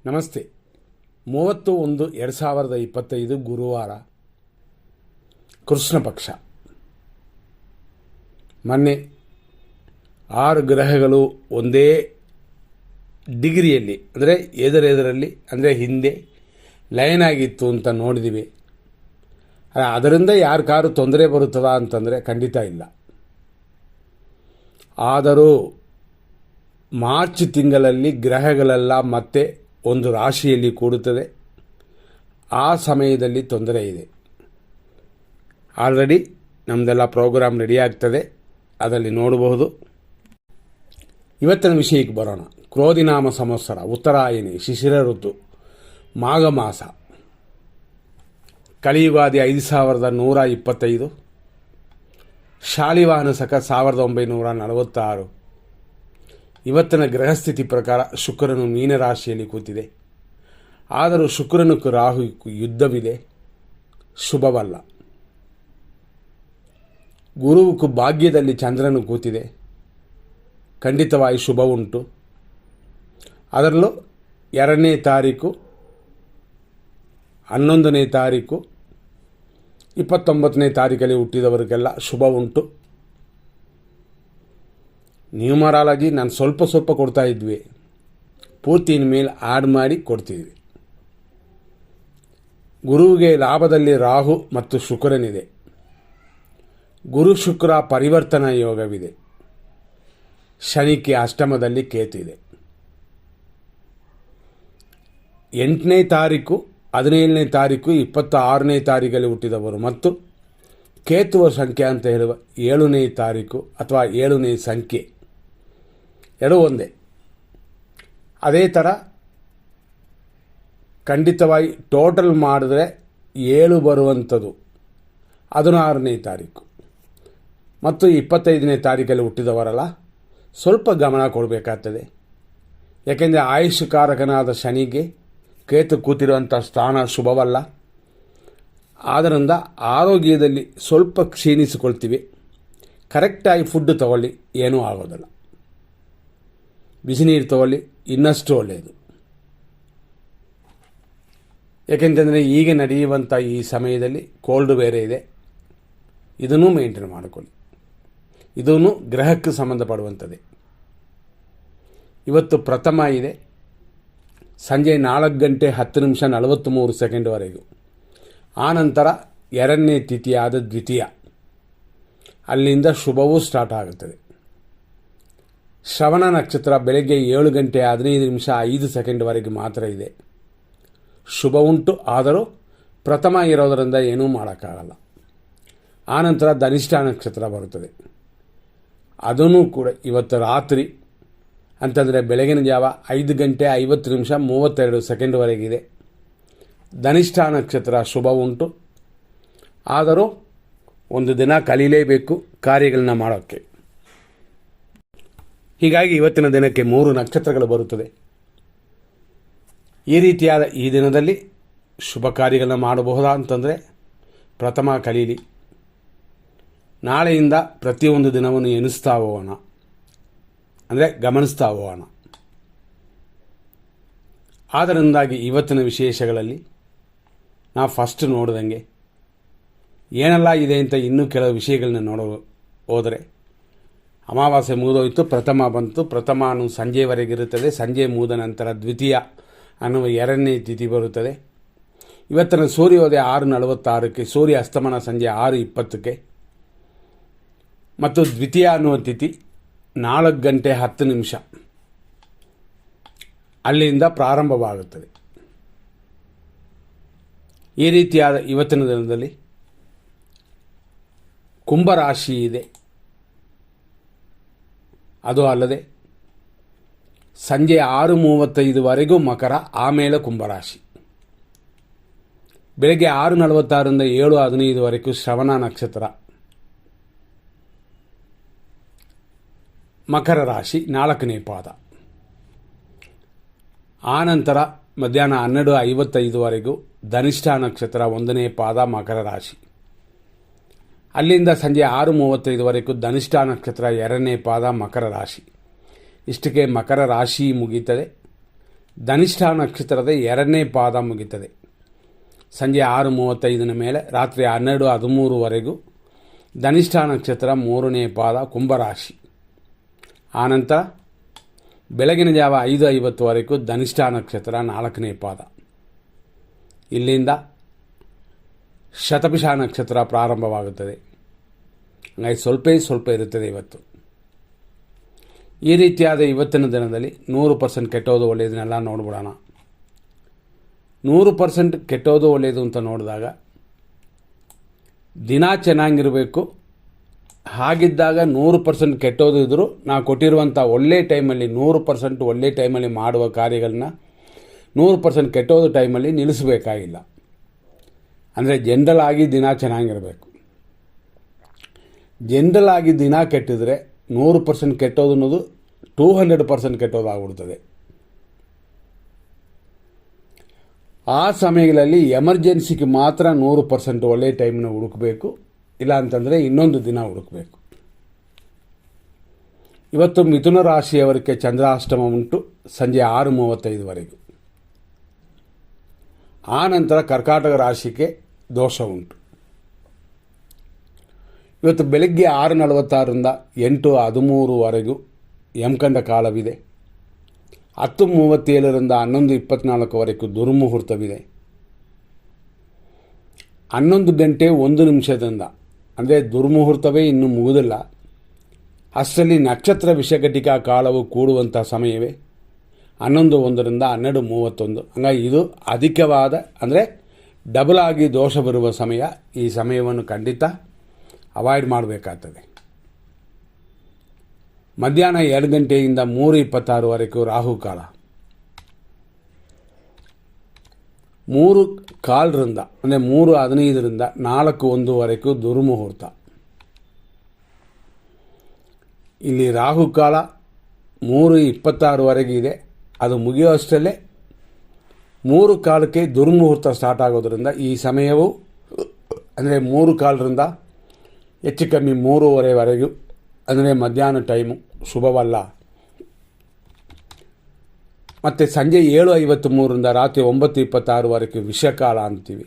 ನಮಸ್ತೆ. 30/1/2025 ಗುರುವಾರ, ಕೃಷ್ಣ ಪಕ್ಷ. ಮೊನ್ನೆ 6 ಗ್ರಹಗಳು ಒಂದೇ ಡಿಗ್ರಿಯಲ್ಲಿ ಅಂದರೆ ಎದುರೆದುರಲ್ಲಿ ಅಂದರೆ ಹಿಂದೆ ಲೈನ್ ಆಗಿತ್ತು ಅಂತ ನೋಡಿದ್ದೀವಿ. ಅದರಿಂದ ಯಾರಿಗಾರು ತೊಂದರೆ ಬರುತ್ತದಾ ಅಂತಂದರೆ ಖಂಡಿತ ಇಲ್ಲ. ಆದರೂ ಮಾರ್ಚ್ ತಿಂಗಳಲ್ಲಿ ಗ್ರಹಗಳೆಲ್ಲ ಮತ್ತೆ ಒಂದು ರಾಶಿಯಲ್ಲಿ ಕೂಡುತ್ತದೆ. ಆ ಸಮಯದಲ್ಲಿ ತೊಂದರೆ ಇದೆ. ಆಲ್ರೆಡಿ ನಮ್ಮದೆಲ್ಲ ಪ್ರೋಗ್ರಾಮ್ ರೆಡಿ ಆಗ್ತದೆ, ಅದರಲ್ಲಿ ನೋಡಬಹುದು. ಇವತ್ತಿನ ವಿಷಯಕ್ಕೆ ಬರೋಣ. ಕ್ರೋಧಿನಾಮ ಸಂವತ್ಸರ, ಉತ್ತರಾಯಣಿ, ಶಿಶಿರ ಋತು, ಮಾಘ ಮಾಸ, ಕಲಿಯುಗಾದಿ 5125, ಶಾಲಿವಾಹನ ಶಕ 1946. ಇವತ್ತಿನ ಗ್ರಹಸ್ಥಿತಿ ಪ್ರಕಾರ ಶುಕ್ರನು ಮೀನರಾಶಿಯಲ್ಲಿ ಕೂತಿದೆ. ಆದರೂ ಶುಕ್ರನಕ್ಕೂ ರಾಹುಗೂ ಯುದ್ಧವಿದೆ, ಶುಭವಲ್ಲ. ಗುರುವುಕ್ಕೂ ಭಾಗ್ಯದಲ್ಲಿ ಚಂದ್ರನು ಕೂತಿದೆ, ಖಂಡಿತವಾಗಿ ಶುಭ ಉಂಟು. ಅದರಲ್ಲೂ 2ನೇ ತಾರೀಕು, 11ನೇ ತಾರೀಕು, 29ನೇ ತಾರೀಕಲ್ಲಿ ಹುಟ್ಟಿದವರಿಗೆಲ್ಲ ಶುಭ ಉಂಟು. ನ್ಯೂಮರಾಲಜಿ ನಾನು ಸ್ವಲ್ಪ ಕೊಡ್ತಾ ಇದ್ವಿ, ಪೂರ್ತಿ ಇನ್ಮೇಲೆ ಆಡ್ ಮಾಡಿ ಕೊಡ್ತಿದ್ವಿ. ಗುರುವಿಗೆ ಲಾಭದಲ್ಲಿ ರಾಹು ಮತ್ತು ಶುಕ್ರನಿದೆ. ಗುರು ಶುಕ್ರ ಪರಿವರ್ತನಾ ಯೋಗವಿದೆ. ಶನಿಗೆ ಅಷ್ಟಮದಲ್ಲಿ ಕೇತು ಇದೆ. 8ನೇ ತಾರೀಕು, 17ನೇ ತಾರೀಕು, 26ನೇ ತಾರೀಕಲ್ಲಿ ಹುಟ್ಟಿದವರು ಮತ್ತು ಕೇತುವ ಸಂಖ್ಯೆ ಅಂತ ಹೇಳುವ 7ನೇ ತಾರೀಕು ಅಥವಾ 7ನೇ ಸಂಖ್ಯೆ ಎರಡೂ ಒಂದೇ. ಅದೇ ಥರ ಖಂಡಿತವಾಗಿ ಟೋಟಲ್ ಮಾಡಿದ್ರೆ 7 ಬರುವಂಥದ್ದು 16ನೇ ತಾರೀಕು ಮತ್ತು 25ನೇ ತಾರೀಕಲ್ಲಿ ಹುಟ್ಟಿದವರಲ್ಲ, ಸ್ವಲ್ಪ ಗಮನ ಕೊಡಬೇಕಾಗ್ತದೆ. ಯಾಕೆಂದರೆ ಆಯುಷ್ಕಾರಕನಾದ ಶನಿಗೆ ಕೇತು ಕೂತಿರುವಂಥ ಸ್ಥಾನ ಶುಭವಲ್ಲ. ಆದ್ದರಿಂದ ಆರೋಗ್ಯದಲ್ಲಿ ಸ್ವಲ್ಪ ಕ್ಷೀಣಿಸಿಕೊಳ್ತೀವಿ. ಕರೆಕ್ಟಾಗಿ ಫುಡ್ ತಗೊಳ್ಳಿ, ಏನೂ ಆಗೋದಿಲ್ಲ. ಬಿಸಿ ನೀರು ತಗೊಳ್ಳಿ, ಇನ್ನಷ್ಟು ಒಳ್ಳೆಯದು. ಏಕೆಂತಂದರೆ ಈಗ ನಡೆಯುವಂಥ ಈ ಸಮಯದಲ್ಲಿ ಕೋಲ್ಡ್ ಬೇರೆ ಇದೆ, ಇದನ್ನು ಮೇಂಟೈನ್ ಮಾಡಿಕೊಳ್ಳಿ. ಇದನ್ನು ಗ್ರಹಕ್ಕೆ ಸಂಬಂಧಪಡುವಂಥದ್ದೇ. ಇವತ್ತು ಪ್ರಥಮ ಇದೆ, ಸಂಜೆ 4:10:43 ಆನಂತರ 2ನೇ ತಿಥಿಯಾದ ದ್ವಿತೀಯ, ಅಲ್ಲಿಂದ ಶುಭವೂ ಸ್ಟಾರ್ಟ್ ಆಗುತ್ತದೆ. ಶ್ರವಣ ನಕ್ಷತ್ರ ಬೆಳಗ್ಗೆ 7:15:05 ಮಾತ್ರ ಇದೆ. ಶುಭ ಉಂಟು, ಆದರೂ ಪ್ರಥಮ ಇರೋದರಿಂದ ಏನೂ ಮಾಡೋಕ್ಕಾಗಲ್ಲ. ಆನಂತರ ಧನಿಷ್ಠ ನಕ್ಷತ್ರ ಬರುತ್ತದೆ. ಅದೂ ಕೂಡ ಇವತ್ತು ರಾತ್ರಿ ಅಂತಂದರೆ ಬೆಳಗಿನ ಜಾವ 5:50:32 ಧನಿಷ್ಠ ನಕ್ಷತ್ರ ಶುಭ ಉಂಟು, ಆದರೂ ಒಂದು ದಿನ ಕಲೀಲೇಬೇಕು ಕಾರ್ಯಗಳನ್ನ ಮಾಡೋಕ್ಕೆ. ಹೀಗಾಗಿ ಇವತ್ತಿನ ದಿನಕ್ಕೆ 3 ನಕ್ಷತ್ರಗಳು ಬರುತ್ತದೆ. ಈ ರೀತಿಯಾದ ಈ ದಿನದಲ್ಲಿ ಶುಭ ಕಾರ್ಯಗಳನ್ನ ಮಾಡಬಹುದಾ ಅಂತಂದರೆ ಪ್ರಥಮ ಕಲೀಲಿ. ನಾಳೆಯಿಂದ ಪ್ರತಿಯೊಂದು ದಿನವನ್ನು ಎನಿಸ್ತಾ ಹೋಗೋಣ, ಅಂದರೆ ಗಮನಿಸ್ತಾ ಹೋಗೋಣ. ಆದ್ದರಿಂದಾಗಿ ಇವತ್ತಿನ ವಿಶೇಷಗಳಲ್ಲಿ ನಾವು ಫಸ್ಟ್ ನೋಡಿದಂಗೆ ಏನೆಲ್ಲ ಇದೆ ಅಂತ ಇನ್ನೂ ಕೆಲವು ವಿಷಯಗಳನ್ನ ಹೋದರೆ, ಅಮಾವಾಸ್ಯೆ ಮುಗಿದೋಯ್ತು, ಪ್ರಥಮ ಬಂತು. ಪ್ರಥಮನು ಸಂಜೆವರೆಗಿರುತ್ತದೆ. ಸಂಜೆ ಮುಗಿದ ನಂತರ ದ್ವಿತೀಯ ಅನ್ನುವ 2ನೇ ತಿಥಿ ಬರುತ್ತದೆ. ಇವತ್ತಿನ ಸೂರ್ಯೋದಯ 6:46, ಸೂರ್ಯ ಅಸ್ತಮನ ಸಂಜೆ 6:20 ಮತ್ತು ದ್ವಿತೀಯ ಅನ್ನುವ ತಿಥಿ 4:10 ಅಲ್ಲಿಂದ ಪ್ರಾರಂಭವಾಗುತ್ತದೆ. ಈ ರೀತಿಯಾದ ಇವತ್ತಿನ ದಿನದಲ್ಲಿ ಕುಂಭರಾಶಿ ಇದೆ. ಅದು ಅಲ್ಲದೆ ಸಂಜೆ 6:35 ಮಕರ, ಆಮೇಲೆ ಕುಂಭರಾಶಿ. ಬೆಳಗ್ಗೆ 6:46-7:15 ಶ್ರವಣ ನಕ್ಷತ್ರ, ಮಕರ ರಾಶಿ 4ನೇ ಪಾದ. ಆನಂತರ ಮಧ್ಯಾಹ್ನ 12:55 ಧನಿಷ್ಠ ನಕ್ಷತ್ರ 1ನೇ ಪಾದ, ಮಕರ ರಾಶಿ. ಅಲ್ಲಿಂದ ಸಂಜೆ 6:35 ಧನಿಷ್ಠ ನಕ್ಷತ್ರ 2ನೇ ಪಾದ, ಮಕರ ರಾಶಿ. ಇಷ್ಟಕ್ಕೆ ಮಕರ ರಾಶಿ ಮುಗೀತದೆ. ಧನಿಷ್ಠ ನಕ್ಷತ್ರದ 2ನೇ ಪಾದ ಮುಗಿತದೆ. ಸಂಜೆ 6:35 ಮೇಲೆ ರಾತ್ರಿ 12:13ವರೆಗೂ ಧನಿಷ್ಠ ನಕ್ಷತ್ರ 3ನೇ ಪಾದ ಕುಂಭರಾಶಿ. ಆನಂತರ ಬೆಳಗಿನ ಜಾವ 5:50ವರೆಗೂ ಧನಿಷ್ಠ ನಕ್ಷತ್ರ 4ನೇ ಪಾದ. ಇಲ್ಲಿಂದ ಶತಭಿಷ ನಕ್ಷತ್ರ ಪ್ರಾರಂಭವಾಗುತ್ತದೆ. ಹಾಗಾಗಿ ಸ್ವಲ್ಪ ಇರುತ್ತದೆ ಇವತ್ತು. ಈ ರೀತಿಯಾದ ಇವತ್ತಿನ ದಿನದಲ್ಲಿ 100% ಕೆಟ್ಟೋದು ಒಳ್ಳೆಯದನ್ನೆಲ್ಲ ನೋಡ್ಬಿಡೋಣ. 100% ಕೆಟ್ಟೋದು ಒಳ್ಳೆಯದು ಅಂತ ನೋಡಿದಾಗ ದಿನ ಚೆನ್ನಾಗಿರಬೇಕು. ಹಾಗಿದ್ದಾಗ 100% ಕೆಟ್ಟೋದು ಇದ್ದರೂ ನಾವು ಕೊಟ್ಟಿರುವಂಥ ಒಳ್ಳೆ ಟೈಮಲ್ಲಿ 100% ಒಳ್ಳೆ ಟೈಮಲ್ಲಿ ಮಾಡುವ ಕಾರ್ಯಗಳನ್ನ 100% ಕೆಟ್ಟೋದು ಟೈಮಲ್ಲಿ ನಿಲ್ಲಿಸಬೇಕಾಗಿಲ್ಲ. ಅಂದರೆ ಜನರಲ್ ಆಗಿ ದಿನ ಚೆನ್ನಾಗಿರಬೇಕು. ಜನರಲ್ ಆಗಿ ದಿನ ಕೆಟ್ಟಿದ್ರೆ 100% ಕೆಟ್ಟೋದು ಅನ್ನೋದು 200% ಕೆಟ್ಟೋದು ಆಗ್ಬಿಡ್ತದೆ. ಆ ಸಮಯಗಳಲ್ಲಿ ಎಮರ್ಜೆನ್ಸಿಗೆ ಮಾತ್ರ 100% ಒಳ್ಳೆಯ ಟೈಮ್ನ ಹುಡುಕಬೇಕು. ಇಲ್ಲ ಅಂತಂದರೆ ಇನ್ನೊಂದು ದಿನ ಹುಡುಕಬೇಕು. ಇವತ್ತು ಮಿಥುನ ರಾಶಿಯವರಿಗೆ ಚಂದ್ರಾಷ್ಟಮ ಉಂಟು ಸಂಜೆ 6:35ವರೆಗೂ. ಆ ನಂತರ ಕರ್ಕಾಟಕ ರಾಶಿಗೆ ದೋಷ ಉಂಟು. ಇವತ್ತು ಬೆಳಗ್ಗೆ 6:46ರಿಂದ 8:13ವರೆಗೂ ಯಮಕಂಡ ಕಾಲವಿದೆ. 10:37ರಿಂದ 11:24ವರೆಗೂ ದುರ್ಮುಹೂರ್ತವಿದೆ. 11 ಗಂಟೆ 1 ನಿಮಿಷದಿಂದ ಅಂದರೆ ದುರ್ಮುಹೂರ್ತವೇ ಇನ್ನೂ ಮುಗಿದಿಲ್ಲ. ಅಷ್ಟರಲ್ಲಿ ನಕ್ಷತ್ರ ವಿಷಘಟಿಕಾ ಕಾಲವು ಕೂಡುವಂಥ ಸಮಯವೇ 11:01ರಿಂದ 12:31. ಹಂಗಾಗಿ ಇದು ಅಧಿಕವಾದ ಅಂದರೆ ಡಬಲ್ ಆಗಿ ದೋಷ ಬರುವ ಸಮಯ. ಈ ಸಮಯವನ್ನು ಖಂಡಿತ ಅವಾಯ್ಡ್ ಮಾಡಬೇಕಾಗ್ತದೆ. ಮಧ್ಯಾಹ್ನ 2 ಗಂಟೆಯಿಂದ 3:26ವರೆಗೂ ರಾಹುಕಾಲ. 3:15ರಿಂದ ಅಂದರೆ 3:15ರಿಂದ 4:01ವರೆಗೂ ದುರ್ಮುಹೂರ್ತ. ಇಲ್ಲಿ ರಾಹುಕಾಲ 3:26ವರೆಗೆ ಇದೆ. ಅದು ಮುಗಿಯುವಷ್ಟರಲ್ಲೇ 3:15ಕ್ಕೆ ದುರ್ಮುಹೂರ್ತ ಸ್ಟಾರ್ಟ್ ಆಗೋದ್ರಿಂದ ಈ ಸಮಯವು ಅಂದರೆ 3:15ರಿಂದ ಹೆಚ್ಚು ಕಮ್ಮಿ 3:30ವರೆಗೂ ಅಂದರೆ ಮಧ್ಯಾಹ್ನ ಟೈಮು ಶುಭವಲ್ಲ. ಮತ್ತು ಸಂಜೆ 7:53ರಿಂದ ರಾತ್ರಿ 9:26ವರೆಗೂ ವಿಷಕಾಲ ಅಂತೀವಿ.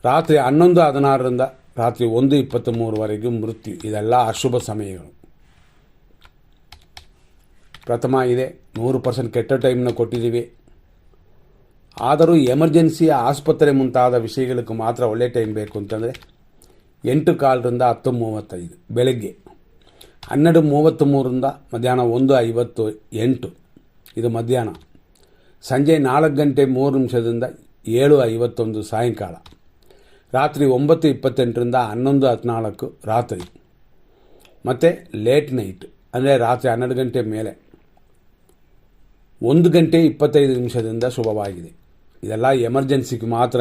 ರಾತ್ರಿ 11:16ರಿಂದ ರಾತ್ರಿ 1:23ವರೆಗೂ ಮೃತ್ಯು. ಇದೆಲ್ಲ ಅಶುಭ ಸಮಯಗಳು. ಪ್ರಥಮ ಇದೆ 100% ಕೆಟ್ಟ ಟೈಮ್ನ ಕೊಟ್ಟಿದ್ದೀವಿ. ಆದರೂ ಎಮರ್ಜೆನ್ಸಿಯ ಆಸ್ಪತ್ರೆ ಮುಂತಾದ ವಿಷಯಗಳಿಗೆ ಮಾತ್ರ ಒಳ್ಳೆ ಟೈಮ್ ಬೇಕು ಅಂತಂದರೆ 8:15ರಿಂದ 10:35 ಬೆಳಗ್ಗೆ, 12:33ರಿಂದ ಮಧ್ಯಾಹ್ನ 1:58 ಇದು ಮಧ್ಯಾಹ್ನ, ಸಂಜೆ 4 ಗಂಟೆ 3 ನಿಮಿಷದಿಂದ 7:51 ಸಾಯಂಕಾಲ, ರಾತ್ರಿ 9:28ರಿಂದ 11:14 ರಾತ್ರಿ, ಮತ್ತು ಲೇಟ್ ನೈಟ್ ಅಂದರೆ ರಾತ್ರಿ 12 ಗಂಟೆ ಮೇಲೆ 1 ಗಂಟೆ 25 ನಿಮಿಷದಿಂದ ಶುಭವಾಗಿದೆ. ಇದೆಲ್ಲ ಎಮರ್ಜೆನ್ಸಿಗೆ ಮಾತ್ರ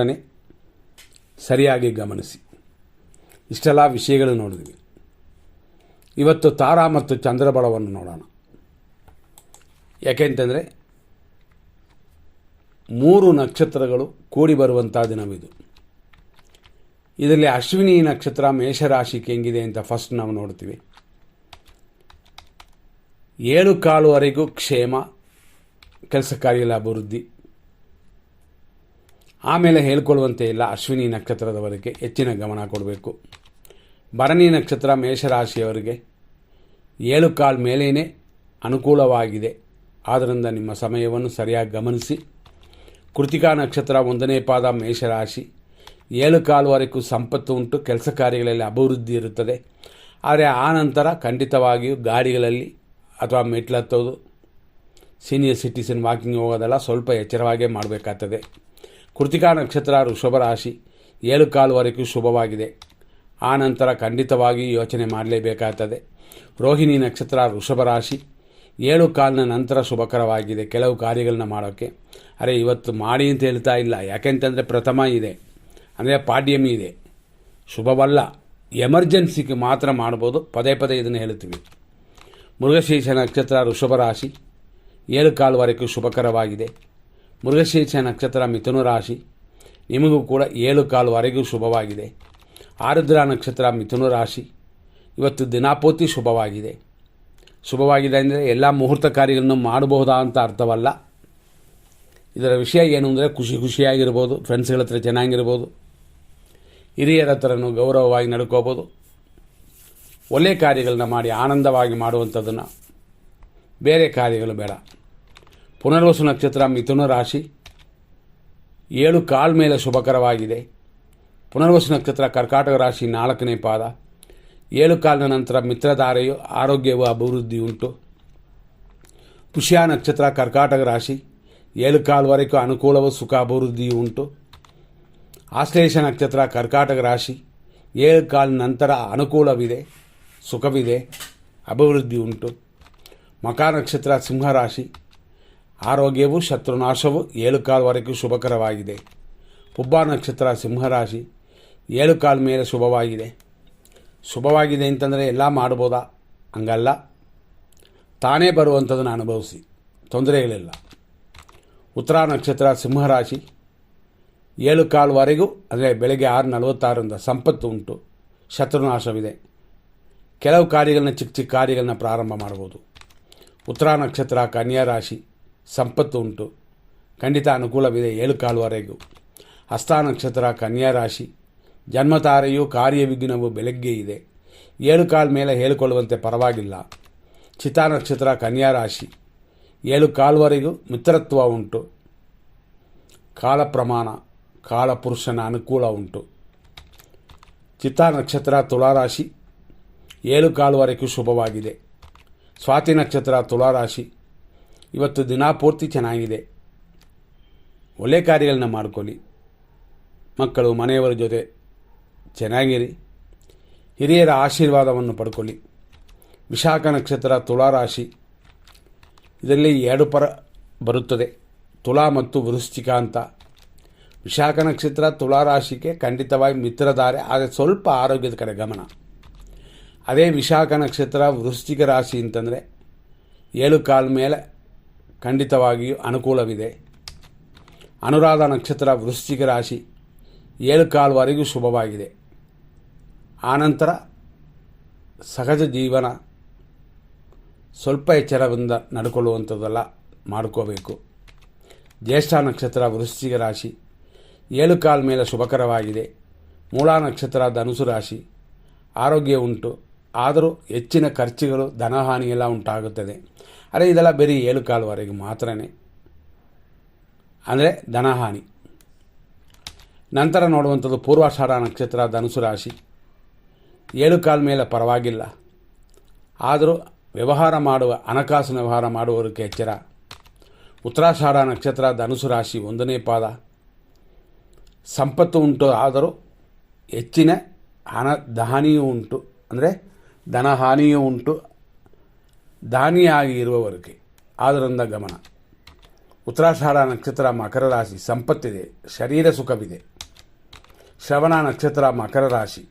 ಸರಿಯಾಗಿ ಗಮನಿಸಿ. ಇಷ್ಟೆಲ್ಲ ವಿಷಯಗಳು ನೋಡಿದ್ವಿ. ಇವತ್ತು ತಾರಾ ಮತ್ತು ಚಂದ್ರಬಲವನ್ನು ನೋಡೋಣ. ಯಾಕೆಂತಂದರೆ 3 ನಕ್ಷತ್ರಗಳು ಕೂಡಿ ಬರುವಂಥ ದಿನವಿದು. ಇದರಲ್ಲಿ ಅಶ್ವಿನಿ ನಕ್ಷತ್ರ ಮೇಷರಾಶಿಗೆ ಹೆಂಗಿದೆ ಅಂತ ಫಸ್ಟ್ ನಾವು ನೋಡ್ತೀವಿ. 7:15ವರೆಗೂ ಕ್ಷೇಮ, ಕೆಲಸ ಕಾರ್ಯಗಳ ಅಭಿವೃದ್ಧಿ. ಆಮೇಲೆ ಹೇಳ್ಕೊಳ್ಳುವಂತೆ ಇಲ್ಲ. ಅಶ್ವಿನಿ ನಕ್ಷತ್ರದವರಿಗೆ ಹೆಚ್ಚಿನ ಗಮನ ಕೊಡಬೇಕು. ಭರಣಿ ನಕ್ಷತ್ರ ಮೇಷರಾಶಿಯವರಿಗೆ 7:15 ಮೇಲೇ ಅನುಕೂಲವಾಗಿದೆ. ಆದ್ದರಿಂದ ನಿಮ್ಮ ಸಮಯವನ್ನು ಸರಿಯಾಗಿ ಗಮನಿಸಿ. ಕೃತಿಕಾ ನಕ್ಷತ್ರ 1ನೇ ಪಾದ ಮೇಷರಾಶಿ 7:15ವರೆಗೂ ಸಂಪತ್ತು ಉಂಟು, ಕೆಲಸ ಕಾರ್ಯಗಳಲ್ಲಿ ಅಭಿವೃದ್ಧಿ ಇರುತ್ತದೆ. ಆದರೆ ಆ ನಂತರ ಖಂಡಿತವಾಗಿಯೂ ಗಾಡಿಗಳಲ್ಲಿ ಅಥವಾ ಮೆಟ್ಲತ್ತೋದು, ಸೀನಿಯರ್ ಸಿಟಿಸನ್ ವಾಕಿಂಗ್ ಹೋಗೋದೆಲ್ಲ ಸ್ವಲ್ಪ ಎಚ್ಚರವಾಗೇ ಮಾಡಬೇಕಾಗ್ತದೆ. ಕೃತಿಕಾ ನಕ್ಷತ್ರ ವೃಷಭ ರಾಶಿ 7:15ವರೆಗೂ ಶುಭವಾಗಿದೆ. ಆ ನಂತರ ಖಂಡಿತವಾಗಿ ಯೋಚನೆ ಮಾಡಲೇಬೇಕಾಗ್ತದೆ. ರೋಹಿಣಿ ನಕ್ಷತ್ರ ವೃಷಭ ರಾಶಿ 7:15 ನಂತರ ಶುಭಕರವಾಗಿದೆ ಕೆಲವು ಕಾರ್ಯಗಳನ್ನ ಮಾಡೋಕ್ಕೆ. ಅರೆ ಇವತ್ತು ಮಾಡಿ ಅಂತ ಹೇಳ್ತಾ ಇಲ್ಲ, ಯಾಕೆಂತಂದರೆ ಪ್ರಥಮ ಇದೆ ಅಂದರೆ ಪಾಡ್ಯಮಿ ಇದೆ, ಶುಭವಲ್ಲ. ಎಮರ್ಜೆನ್ಸಿಗೆ ಮಾತ್ರ ಮಾಡ್ಬೋದು. ಪದೇ ಪದೇ ಇದನ್ನು ಹೇಳ್ತೀವಿ. ಮೃಗಶೀರ್ಷ ನಕ್ಷತ್ರ ವೃಷಭ ರಾಶಿ 7:15ವರೆಗೂ ಶುಭಕರವಾಗಿದೆ. ಮೃಗಶೀರ್ಷ ನಕ್ಷತ್ರ ಮಿಥುನ ರಾಶಿ ನಿಮಗೂ ಕೂಡ 7:15ವರೆಗೂ ಶುಭವಾಗಿದೆ. ಆರುದ್ರ ನಕ್ಷತ್ರ ಮಿಥುನ ರಾಶಿ ಇವತ್ತು ದಿನಾಪೂರ್ತಿ ಶುಭವಾಗಿದೆ. ಶುಭವಾಗಿದೆ ಅಂದರೆ ಎಲ್ಲ ಮುಹೂರ್ತ ಕಾರ್ಯಗಳನ್ನು ಮಾಡಬಹುದಾ ಅಂತ ಅರ್ಥವಲ್ಲ. ಇದರ ವಿಷಯ ಏನು ಅಂದರೆ ಖುಷಿಯಾಗಿರ್ಬೋದು, ಫ್ರೆಂಡ್ಸ್ಗಳ ಹತ್ರ ಚೆನ್ನಾಗಿರ್ಬೋದು, ಹಿರಿಯರ ಹತ್ರನೂ ಗೌರವವಾಗಿ ನಡ್ಕೋಬೋದು, ಒಳ್ಳೆಯ ಕಾರ್ಯಗಳನ್ನ ಮಾಡಿ ಆನಂದವಾಗಿ ಮಾಡುವಂಥದ್ದನ್ನು, ಬೇರೆ ಕಾರ್ಯಗಳು ಬೇಡ. ಪುನರ್ವಸು ನಕ್ಷತ್ರ ಮಿಥುನ ರಾಶಿ 7 ಕಾಲ್ ಮೇಲೆ ಶುಭಕರವಾಗಿದೆ. ಪುನರ್ವಸು ನಕ್ಷತ್ರ ಕರ್ಕಾಟಕ ರಾಶಿ 4ನೇ ಪಾದ 7 ಕಾಲಿನ ನಂತರ ಮಿತ್ರಧಾರೆಯು ಆರೋಗ್ಯವು ಅಭಿವೃದ್ಧಿ ಉಂಟು. ಪುಷ್ಯ ನಕ್ಷತ್ರ ಕರ್ಕಾಟಕ ರಾಶಿ 7 ಕಾಲ್ವರೆಗೂ ಅನುಕೂಲವು ಸುಖ ಅಭಿವೃದ್ಧಿಯು ಉಂಟು. ಆಶ್ಲೇಷ ನಕ್ಷತ್ರ ಕರ್ಕಾಟಕ ರಾಶಿ 7 ಕಾಲಿನ ನಂತರ ಅನುಕೂಲವಿದೆ, ಸುಖವಿದೆ, ಅಭಿವೃದ್ಧಿ ಉಂಟು. ಮಖ ನಕ್ಷತ್ರ ಸಿಂಹರಾಶಿ ಆರೋಗ್ಯವು ಶತ್ರುನಾಶವು 7 ಕಾಲ್ವರೆಗೂ ಶುಭಕರವಾಗಿದೆ. ಪುಬ್ಬ ನಕ್ಷತ್ರ ಸಿಂಹರಾಶಿ 7 ಕಾಲ್ ಮೇಲೆ ಶುಭವಾಗಿದೆ ಅಂತಂದರೆ ಎಲ್ಲ ಮಾಡ್ಬೋದಾ? ಹಂಗಲ್ಲ, ತಾನೇ ಬರುವಂಥದ್ದನ್ನು ಅನುಭವಿಸಿ, ತೊಂದರೆಗಳಿಲ್ಲ. ಉತ್ತರ ನಕ್ಷತ್ರ ಸಿಂಹರಾಶಿ 7 ಕಾಲ್ವರೆಗೂ ಅಂದರೆ ಬೆಳಗ್ಗೆ 6:46 ಸಂಪತ್ತು ಉಂಟು, ಶತ್ರುನಾಶವಿದೆ. ಕೆಲವು ಕಾರ್ಯಗಳನ್ನ ಚಿಕ್ಕ ಕಾರ್ಯಗಳನ್ನ ಪ್ರಾರಂಭ ಮಾಡ್ಬೋದು. ಉತ್ತರ ನಕ್ಷತ್ರ ಕನ್ಯಾ ರಾಶಿ ಸಂಪತ್ತು ಉಂಟು, ಖಂಡಿತ ಅನುಕೂಲವಿದೆ 7 ಕಾಲ್ವರೆಗೂ. ಹಸ್ತ ನಕ್ಷತ್ರ ಕನ್ಯಾ ರಾಶಿ ಜನ್ಮತಾರೆಯು ಕಾರ್ಯವಿಘ್ನವು ಬೆಳಗ್ಗೆ ಇದೆ, 7 ಕಾಲ್ ಮೇಲೆ ಹೇಳಿಕೊಳ್ಳುವಂತೆ ಪರವಾಗಿಲ್ಲ. ಚಿತಾ ನಕ್ಷತ್ರ ಕನ್ಯಾ ರಾಶಿ 7 ಕಾಲ್ವರೆಗೂ ಮಿತ್ರತ್ವ ಉಂಟು, ಕಾಲ ಪ್ರಮಾಣ ಕಾಲಪುರುಷನ ಅನುಕೂಲ ಉಂಟು. ಚಿತ್ತಾ ನಕ್ಷತ್ರ ತುಲಾರಾಶಿ 7 ಕಾಲ್ವರೆಗೂ ಶುಭವಾಗಿದೆ. ಸ್ವಾತಿ ನಕ್ಷತ್ರ ತುಲಾರಾಶಿ ಇವತ್ತು ದಿನ ಪೂರ್ತಿ ಚೆನ್ನಾಗಿದೆ. ಒಳ್ಳೆ ಕಾರ್ಯಗಳನ್ನ ಮಾಡ್ಕೊಳ್ಳಿ, ಮಕ್ಕಳು ಮನೆಯವರ ಜೊತೆ ಚೆನ್ನಾಗಿರಿ, ಹಿರಿಯರ ಆಶೀರ್ವಾದವನ್ನು ಪಡ್ಕೊಳ್ಳಿ. ವಿಶಾಖ ನಕ್ಷತ್ರ ತುಲಾರಾಶಿ ಇದರಲ್ಲಿ 2 ಬರುತ್ತದೆ, ತುಲಾ ಮತ್ತು ವೃಶ್ಚಿಕ ಅಂತ. ವಿಶಾಖ ನಕ್ಷತ್ರ ತುಲಾರಾಶಿಗೆ ಖಂಡಿತವಾಗಿ ಮಿತ್ರಧಾರೆ, ಆದರೆ ಸ್ವಲ್ಪ ಆರೋಗ್ಯದ ಕಡೆ ಗಮನ. ಅದೇ ವಿಶಾಖ ನಕ್ಷತ್ರ ವೃಶ್ಚಿಕ ರಾಶಿ ಅಂತಂದರೆ 7 ಕಾಲ್ ಮೇಲೆ ಖಂಡಿತವಾಗಿಯೂ ಅನುಕೂಲವಿದೆ. ಅನುರಾಧ ನಕ್ಷತ್ರ ವೃಶ್ಚಿಕ ರಾಶಿ 7 ಕಾಲ್ವರೆಗೂ ಶುಭವಾಗಿದೆ. ಆನಂತರ ಸಹಜ ಜೀವನ ಸ್ವಲ್ಪ ಎಚ್ಚರದಿಂದ ನಡ್ಕೊಳ್ಳುವಂಥದ್ದೆಲ್ಲ ಮಾಡ್ಕೋಬೇಕು. ಜ್ಯೇಷ್ಠ ನಕ್ಷತ್ರ ವೃಶ್ಚಿಕ ರಾಶಿ 7 ಕಾಲ್ ಮೇಲೆ ಶುಭಕರವಾಗಿದೆ. ಮೂಲ ನಕ್ಷತ್ರ ಧನುಸು ರಾಶಿ ಆರೋಗ್ಯ ಉಂಟು, ಆದರೂ ಹೆಚ್ಚಿನ ಖರ್ಚುಗಳು ಧನಹಾನಿಯೆಲ್ಲ ಉಂಟಾಗುತ್ತದೆ. ಅರೆ ಇದೆಲ್ಲ ಬರೀ 7 ಕಾಲ್ವರೆಗೂ ಮಾತ್ರನೇ, ಅಂದರೆ ಧನಹಾನಿ. ನಂತರ ನೋಡುವಂಥದ್ದು ಪೂರ್ವಾಷಾಢ ನಕ್ಷತ್ರ ಧನುಸು ರಾಶಿ 7 ಕಾಲ್ ಮೇಲೆ ಪರವಾಗಿಲ್ಲ, ಆದರೂ ಹಣಕಾಸಿನ ವ್ಯವಹಾರ ಮಾಡುವವರಿಗೆ ಎಚ್ಚರ. ಉತ್ತರಾಷಾಢ ನಕ್ಷತ್ರ ಧನುಸು ರಾಶಿ 1ನೇ ಪಾದ ಸಂಪತ್ತು ಉಂಟು, ಆದರೂ ಹೆಚ್ಚಿನ ಧನಹಾನಿಯೂ ಉಂಟು, ಅಂದರೆ ಧನಹಾನಿಯೂ ಉಂಟು, ದಾನಿಯಾಗಿ ಇರುವವರಿಗೆ ಆದ್ದರಿಂದ ಗಮನ. ಉತ್ತರಾಷಾಢ ನಕ್ಷತ್ರ ಮಕರ ರಾಶಿ ಸಂಪತ್ತಿದೆ, ಶರೀರ ಸುಖವಿದೆ. ಶ್ರವಣ ನಕ್ಷತ್ರ ಮಕರ ರಾಶಿ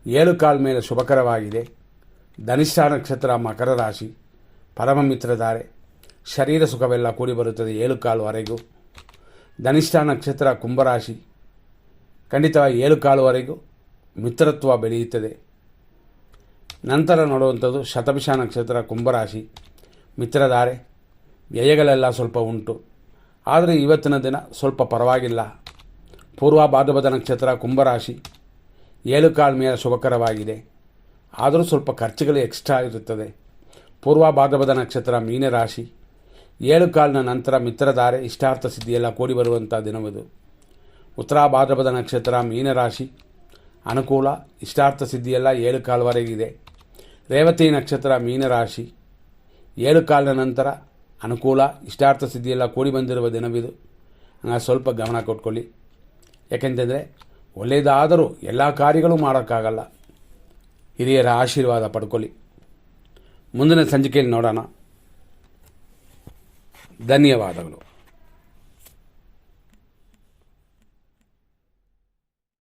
7 ಕಾಲ್ ಮೇಲೆ ಶುಭಕರವಾಗಿದೆ. ಧನಿಷ್ಠ ನಕ್ಷತ್ರ ಮಕರ ರಾಶಿ ಪರಮ ಮಿತ್ರಧಾರೆ, ಶರೀರ ಸುಖವೆಲ್ಲ ಕೂಡಿ ಬರುತ್ತದೆ 7 ಕಾಲ್ವರೆಗೂ. ಧನಿಷ್ಠ ನಕ್ಷತ್ರ ಕುಂಭರಾಶಿ ಖಂಡಿತವಾಗಿ 7 ಕಾಲ್ವರೆಗೂ ಮಿತ್ರತ್ವ ಬೆಳೆಯುತ್ತದೆ. ನಂತರ ನೋಡುವಂಥದ್ದು ಶತಭಿಷ ನಕ್ಷತ್ರ ಕುಂಭರಾಶಿ ಮಿತ್ರಧಾರೆ, ವ್ಯಯಗಳೆಲ್ಲ ಸ್ವಲ್ಪ ಉಂಟು, ಆದರೆ ಇವತ್ತಿನ ದಿನ ಸ್ವಲ್ಪ ಪರವಾಗಿಲ್ಲ. ಪೂರ್ವ ಭಾದ್ರಪದ ನಕ್ಷತ್ರ ಕುಂಭರಾಶಿ 7 ಕಾಲ್ ಮೇಲೆ ಶುಭಕರವಾಗಿದೆ, ಆದರೂ ಸ್ವಲ್ಪ ಖರ್ಚುಗಳು ಎಕ್ಸ್ಟ್ರಾ ಇರುತ್ತದೆ. ಪೂರ್ವ ಭಾದ್ರಪದ ನಕ್ಷತ್ರ ಮೀನರಾಶಿ 7 ಕಾಲಿನ ನಂತರ ಮಿತ್ರಧಾರೆ ಇಷ್ಟಾರ್ಥ ಸಿದ್ಧಿಯೆಲ್ಲ ಕೂಡಿ ಬರುವಂಥ ದಿನವಿದು. ಉತ್ತರ ಭಾದ್ರಪದ ನಕ್ಷತ್ರ ಮೀನರಾಶಿ ಅನುಕೂಲ, ಇಷ್ಟಾರ್ಥ ಸಿದ್ಧಿಯೆಲ್ಲ 7 ಕಾಲ್ವರೆಗಿದೆ. ರೇವತಿ ನಕ್ಷತ್ರ ಮೀನರಾಶಿ 7 ಕಾಲಿನ ನಂತರ ಅನುಕೂಲ, ಇಷ್ಟಾರ್ಥ ಸಿದ್ಧಿಯೆಲ್ಲ ಕೂಡಿ ಬಂದಿರುವ ದಿನವಿದು. ಹಂಗಾಗಿ ಸ್ವಲ್ಪ ಗಮನ ಕೊಟ್ಕೊಳ್ಳಿ. ಯಾಕೆಂತಂದರೆ ಒಳ್ಳೆಯದಾದರೂ ಎಲ್ಲ ಕಾರ್ಯಗಳು ಮಾಡೋಕ್ಕಾಗಲ್ಲ, ಹಿರಿಯರ ಆಶೀರ್ವಾದ ಪಡ್ಕೊಳ್ಳಿ. ಮುಂದಿನ ಸಂಚಿಕೆಯಲ್ಲಿ ನೋಡೋಣ. ಧನ್ಯವಾದಗಳು.